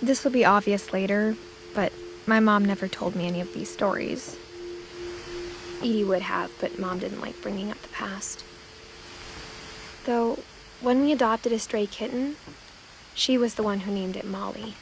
This will be obvious later, but my mom never told me any of these stories. Edie would have, but Mom didn't like bringing up the past. Though, when we adopted a stray kitten, she was the one who named it Molly.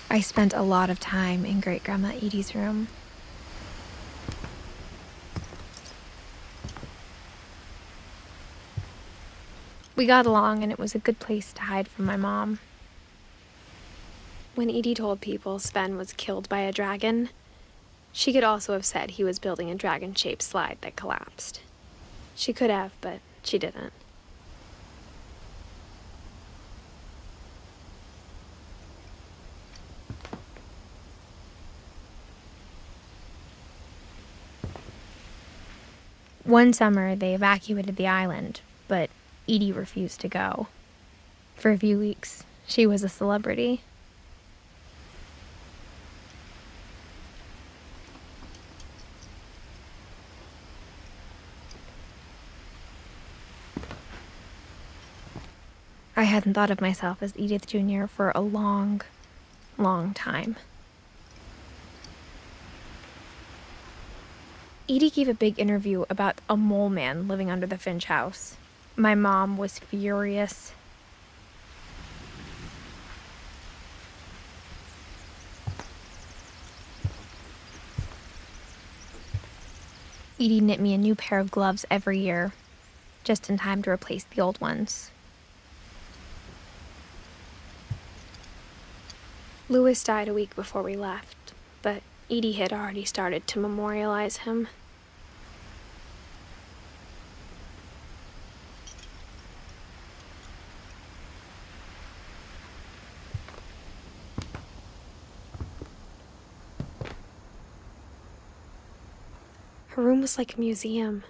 I spent a lot of time in Great-Grandma Edie's room. We got along, and it was a good place to hide from my mom. When Edie told people Sven was killed by a dragon, she could also have said he was building a dragon-shaped slide that collapsed. She could have, but she didn't. One summer, they evacuated the island, but Edie refused to go. For a few weeks, she was a celebrity. I hadn't thought of myself as Edith Jr. for a long, long time. Edie gave a big interview about a mole man living under the Finch house. My mom was furious. Edie knit me a new pair of gloves every year, just in time to replace the old ones. Louis died a week before we left, but Edie had already started to memorialize him. Her room was like a museum.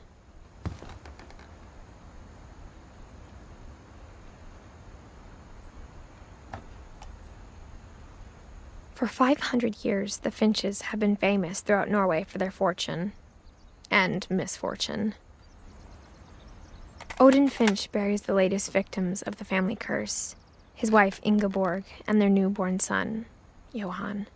For 500 years, the Finches have been famous throughout Norway for their fortune and misfortune. Odin Finch buries the latest victims of the family curse, his wife Ingeborg and their newborn son, Johan.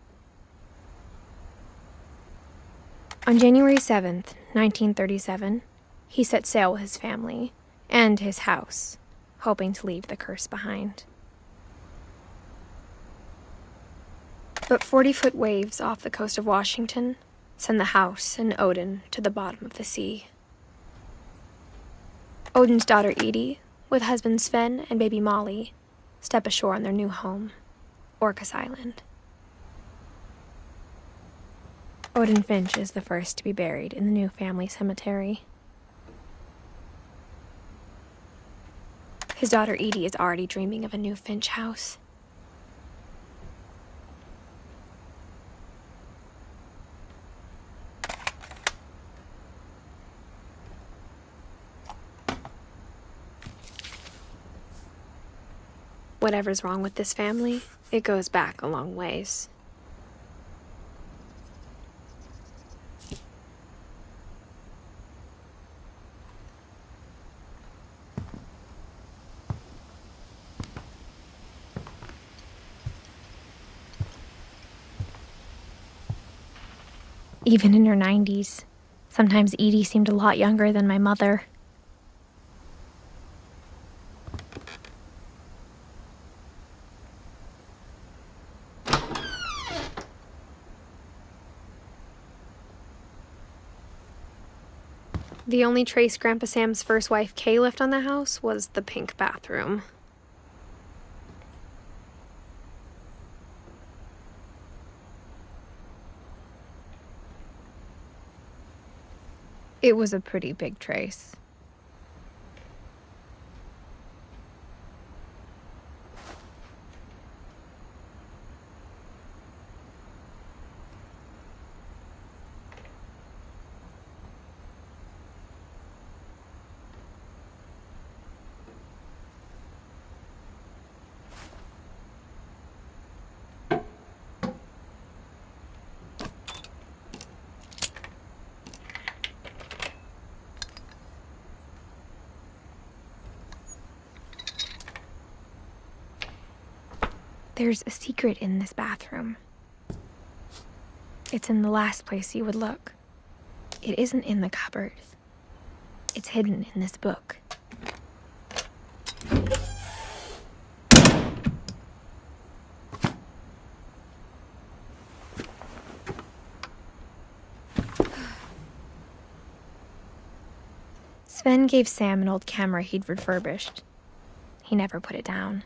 On January 7th, 1937, he set sail with his family and his house, hoping to leave the curse behind. But 40-foot waves off the coast of Washington send the house and Odin to the bottom of the sea. Odin's daughter Edie, with husband Sven and baby Molly, step ashore on their new home, Orcas Island. Odin Finch is the first to be buried in the new family cemetery. His daughter Edie is already dreaming of a new Finch house. Whatever's wrong with this family, it goes back a long ways. Even in her 90s, sometimes Edie seemed a lot younger than my mother. The only trace Grandpa Sam's first wife Kay left on the house was the pink bathroom. It was a pretty big trace. There's a secret in this bathroom. It's in the last place you would look. It isn't in the cupboard. It's hidden in this book. Sven gave Sam an old camera he'd refurbished. He never put it down.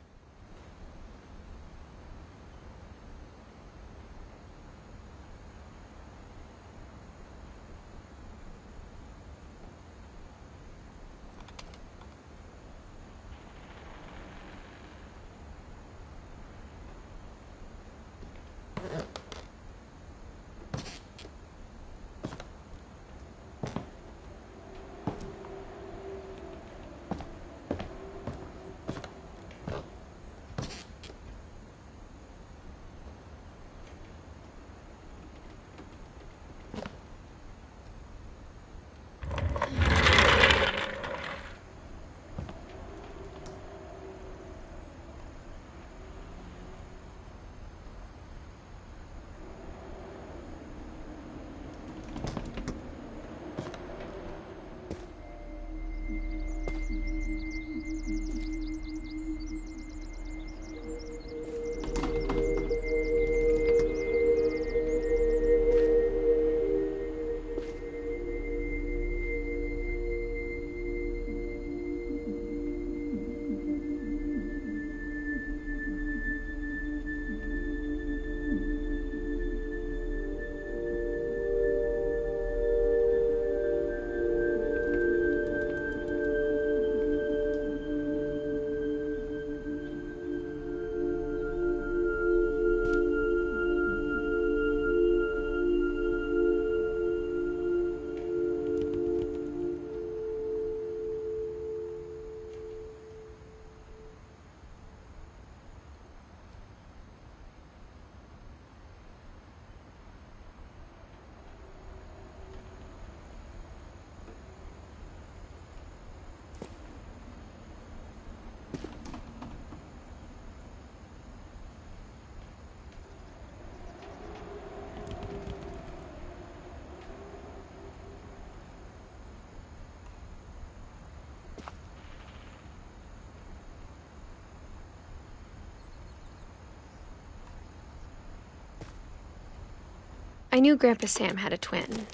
I knew Grandpa Sam had a twin,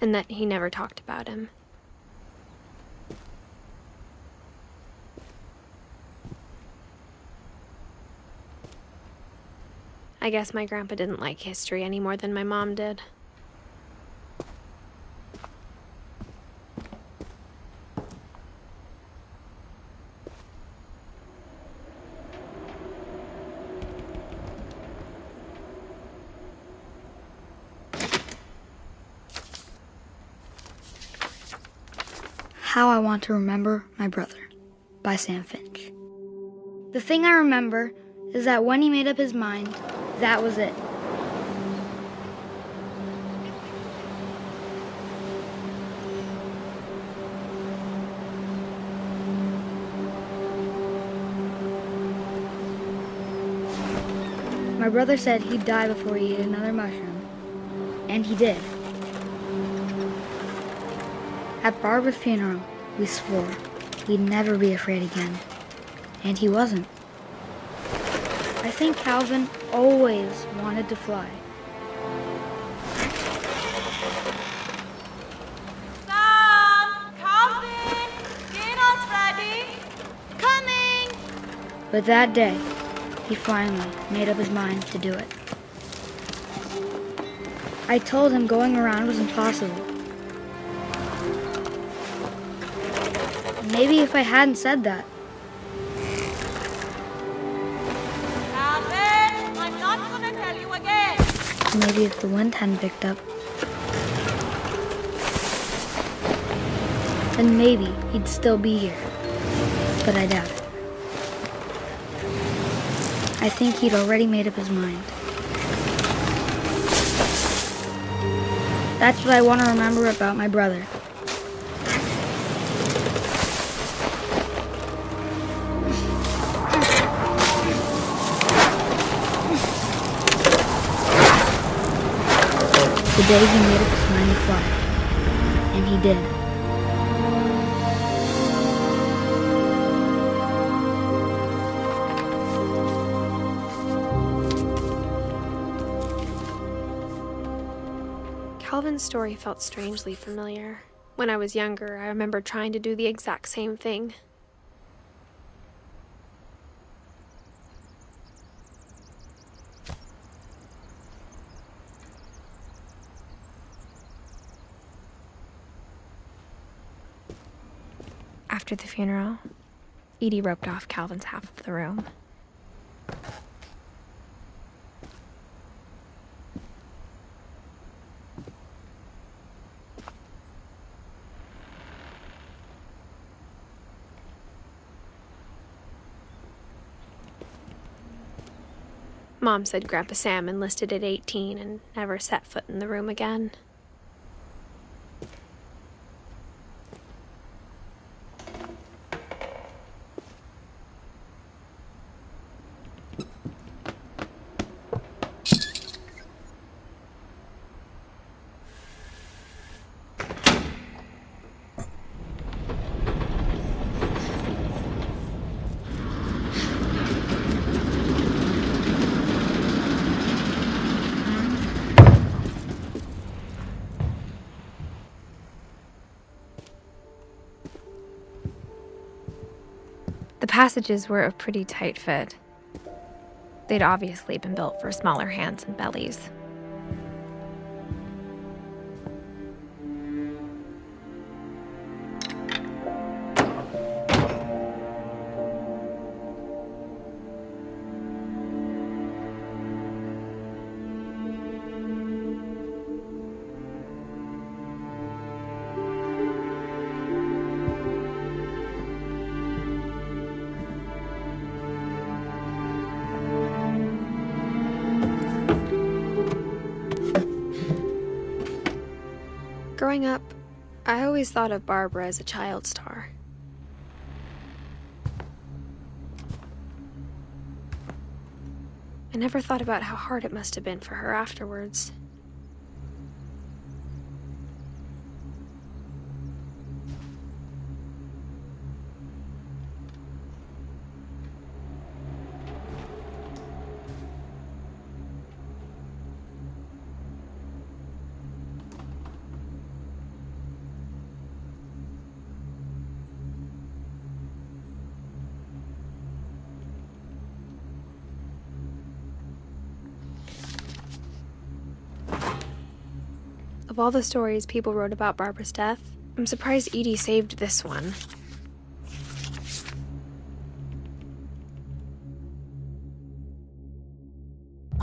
and that he never talked about him. I guess my grandpa didn't like history any more than my mom did. How I Want to Remember My Brother by Sam Finch. The thing I remember is that when he made up his mind, that was it. My brother said he'd die before he ate another mushroom, and he did. At Barbara's funeral, we swore he'd never be afraid again, and he wasn't. I think Calvin always wanted to fly. Sam! Calvin! Dinner's ready! Coming! But that day, he finally made up his mind to do it. I told him going around was impossible. Maybe if I hadn't said that. Calvin! I'm not gonna tell you again! Maybe if the wind hadn't picked up. Then maybe he'd still be here. But I doubt it. I think he'd already made up his mind. That's what I want to remember about my brother. the day he made up his mind to fly. And he did. Calvin's story felt strangely familiar. When I was younger, I remember trying to do the exact same thing. After the funeral, Edie roped off Calvin's half of the room. Mom said Grandpa Sam enlisted at 18 and never set foot in the room again. The passages were a pretty tight fit. They'd obviously been built for smaller hands and bellies. Growing up, I always thought of Barbara as a child star. I never thought about how hard it must have been for her afterwards. Of all the stories people wrote about Barbara's death, I'm surprised Edie saved this one.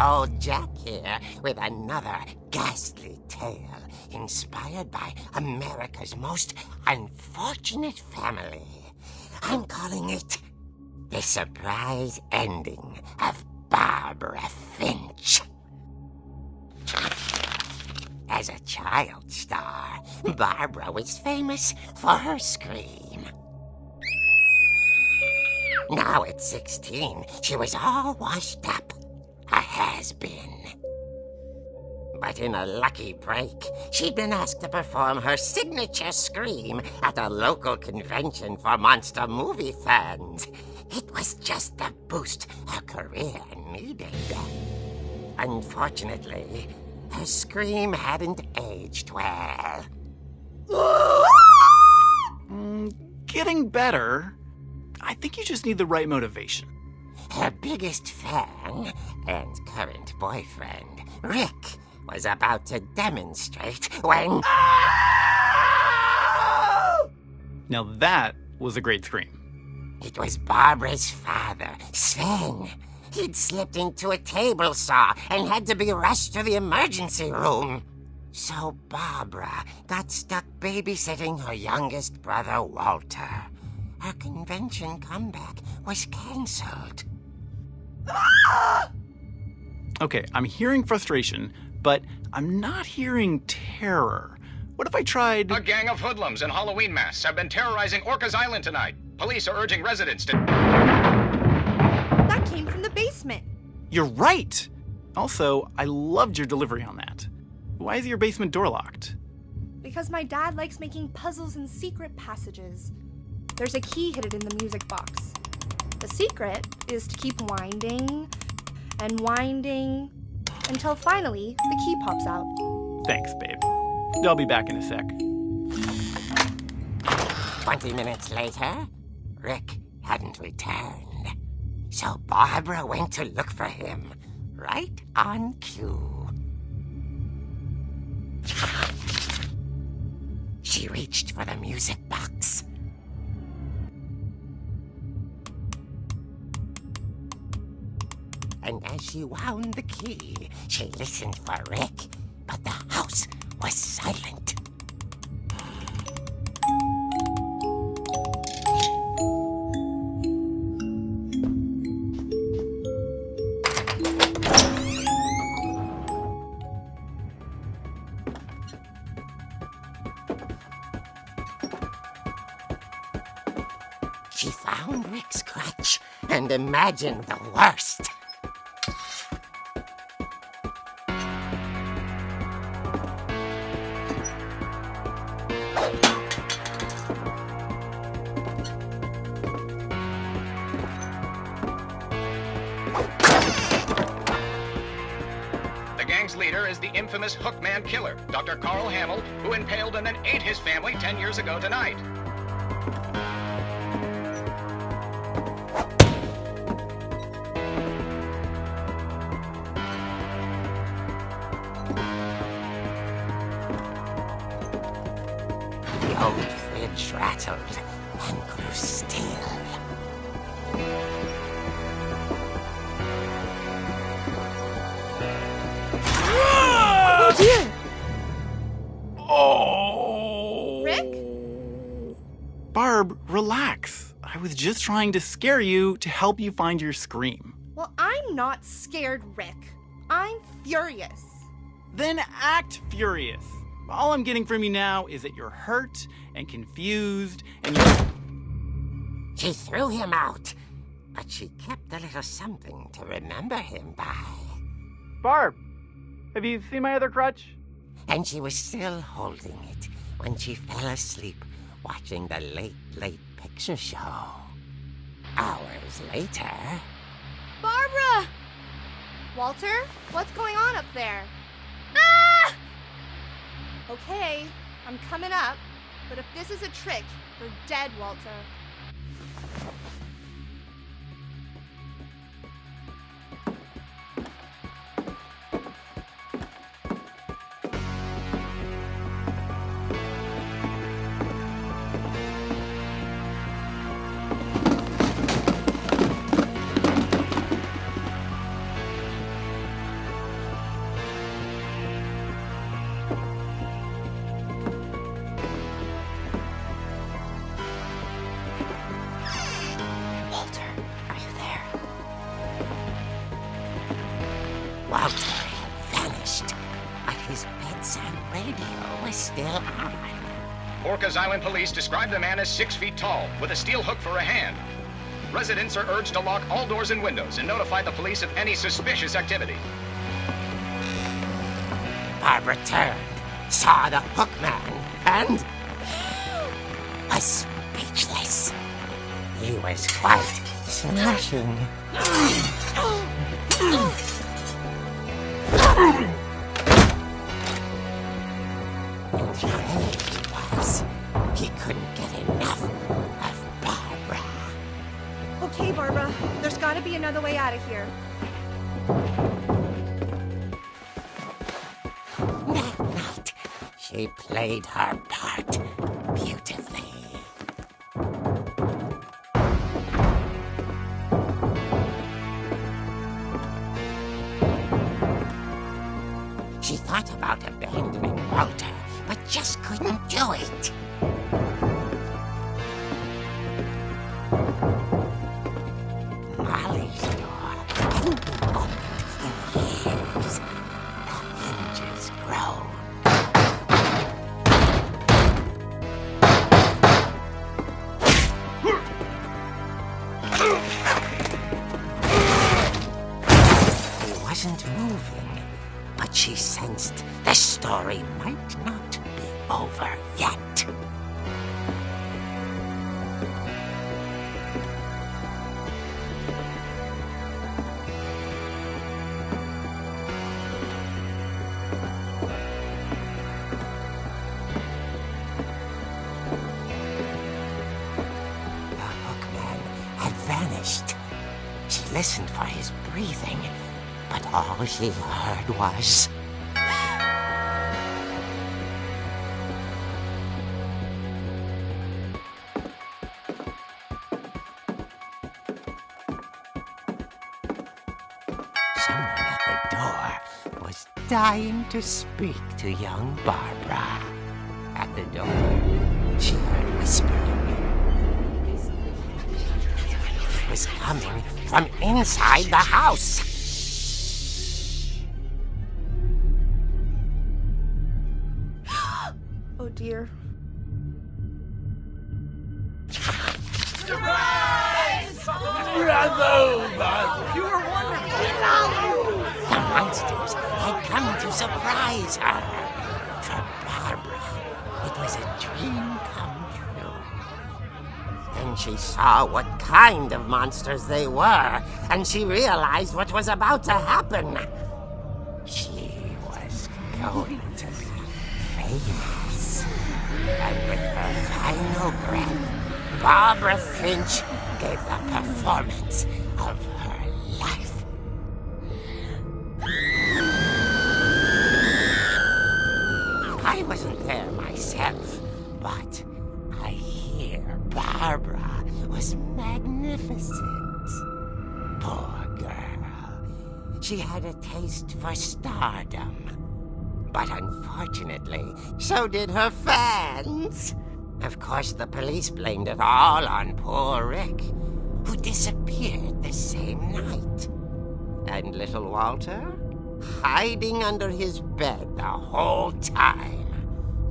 Old Jack here with another ghastly tale inspired by America's most unfortunate family. I'm calling it The Surprise Ending of Barbara Finch. As a child star, Barbara was famous for her scream. Now at 16, she was all washed up. A has-been. But in a lucky break, she'd been asked to perform her signature scream at a local convention for monster movie fans. It was just the boost her career needed. Unfortunately, her scream hadn't aged well. Getting better. I think you just need the right motivation. Her biggest fan and current boyfriend, Rick, was about to demonstrate when... Now that was a great scream. It was Barbara's father, Sven. He'd slipped into a table saw and had to be rushed to the emergency room. So Barbara got stuck babysitting her youngest brother, Walter. Her convention comeback was cancelled. Okay, I'm hearing frustration, but I'm not hearing terror. What if I tried... A gang of hoodlums in Halloween masks have been terrorizing Orcas Island tonight. Police are urging residents to... That came from the basement. You're right! Also, I loved your delivery on that. Why is your basement door locked? Because my dad likes making puzzles and secret passages. There's a key hidden in the music box. The secret is to keep winding and winding until finally the key pops out. Thanks, babe. I'll be back in a sec. 20 minutes later, Rick hadn't returned. So Barbara went to look for him, right on cue. She reached for the music box. And as she wound the key, she listened for Rick, but the house was silent. She found Rick's crutch and imagined the worst. The gang's leader is the infamous Hookman killer, Dr. Carl Hamill, who impaled and then ate his family 10 years ago tonight. The old fridge rattled and grew still. Oh dear! Oh! Rick? Barb, relax. I was just trying to scare you to help you find your scream. Well, I'm not scared, Rick. I'm furious. Then act furious. All I'm getting from you now is that you're hurt and confused and you're... She threw him out, but she kept a little something to remember him by. Barb, have you seen my other crutch? And she was still holding it when she fell asleep watching the late picture show. Hours later... Barbara! Walter, what's going on up there? Ah! Okay, I'm coming up, but if this is a trick, you're dead, Walter. Walter had vanished, but his bedside radio was still on. Orcas Island police describe the man as 6 feet tall, with a steel hook for a hand. Residents are urged to lock all doors and windows and notify the police of any suspicious activity. Barbara turned, saw the hook man, and was speechless. He was quite smashing. And here he was. He couldn't get enough of Barbara. Okay, Barbara, there's gotta be another way out of here. That night, she played her part beautifully. She thought about abandoning Walter, but just couldn't do it. Molly's door hadn't been opened in years. The hinges groaned. He wasn't moving, but she sensed the story might not be over yet. Vanished. She listened for his breathing, but all she heard was... Someone at the door was dying to speak to young Barbara. At the door, she heard whispering. Was coming from inside the house. Oh dear. Surprise! Bravo, Bob! You were wonderful. The monsters had come to surprise her. For Barbara, it was a dream come true. Then she saw what kind of monsters they were, and she realized what was about to happen. She was going to be famous. And with her final breath, Barbara Finch gave the performance of her life. I wasn't there myself, but I hear Barbara was magnificent. Poor girl. She had a taste for stardom. But unfortunately, so did her fans. Of course, the police blamed it all on poor Rick, who disappeared the same night. And little Walter, hiding under his bed the whole time.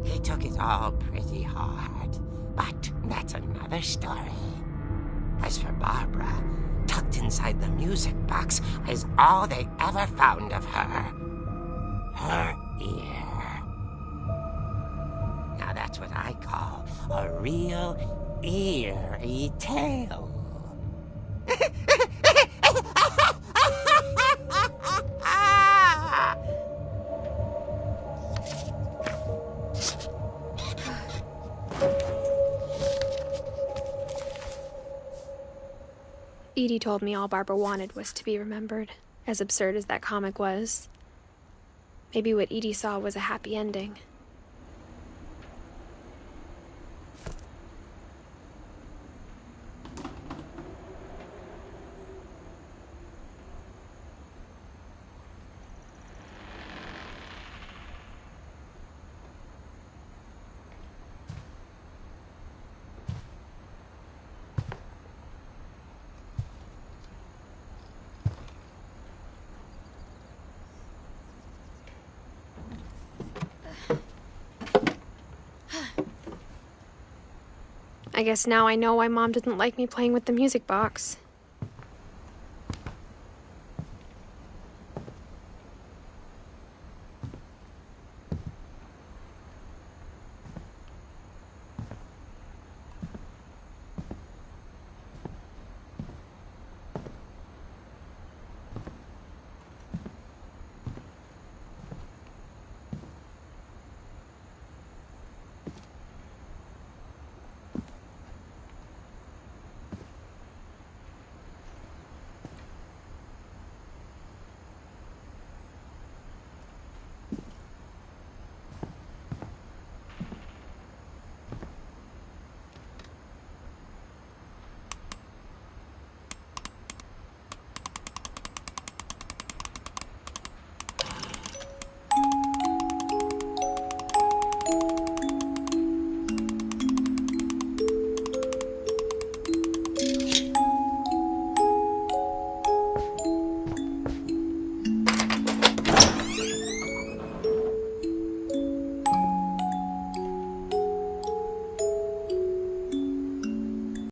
He took it all pretty hard, but that's another story. As for Barbara, tucked inside the music box is all they ever found of her. Her ear. Now that's what I call a real eerie tale. Edie told me all Barbara wanted was to be remembered, as absurd as that comic was. Maybe what Edie saw was a happy ending. I guess now I know why Mom didn't like me playing with the music box.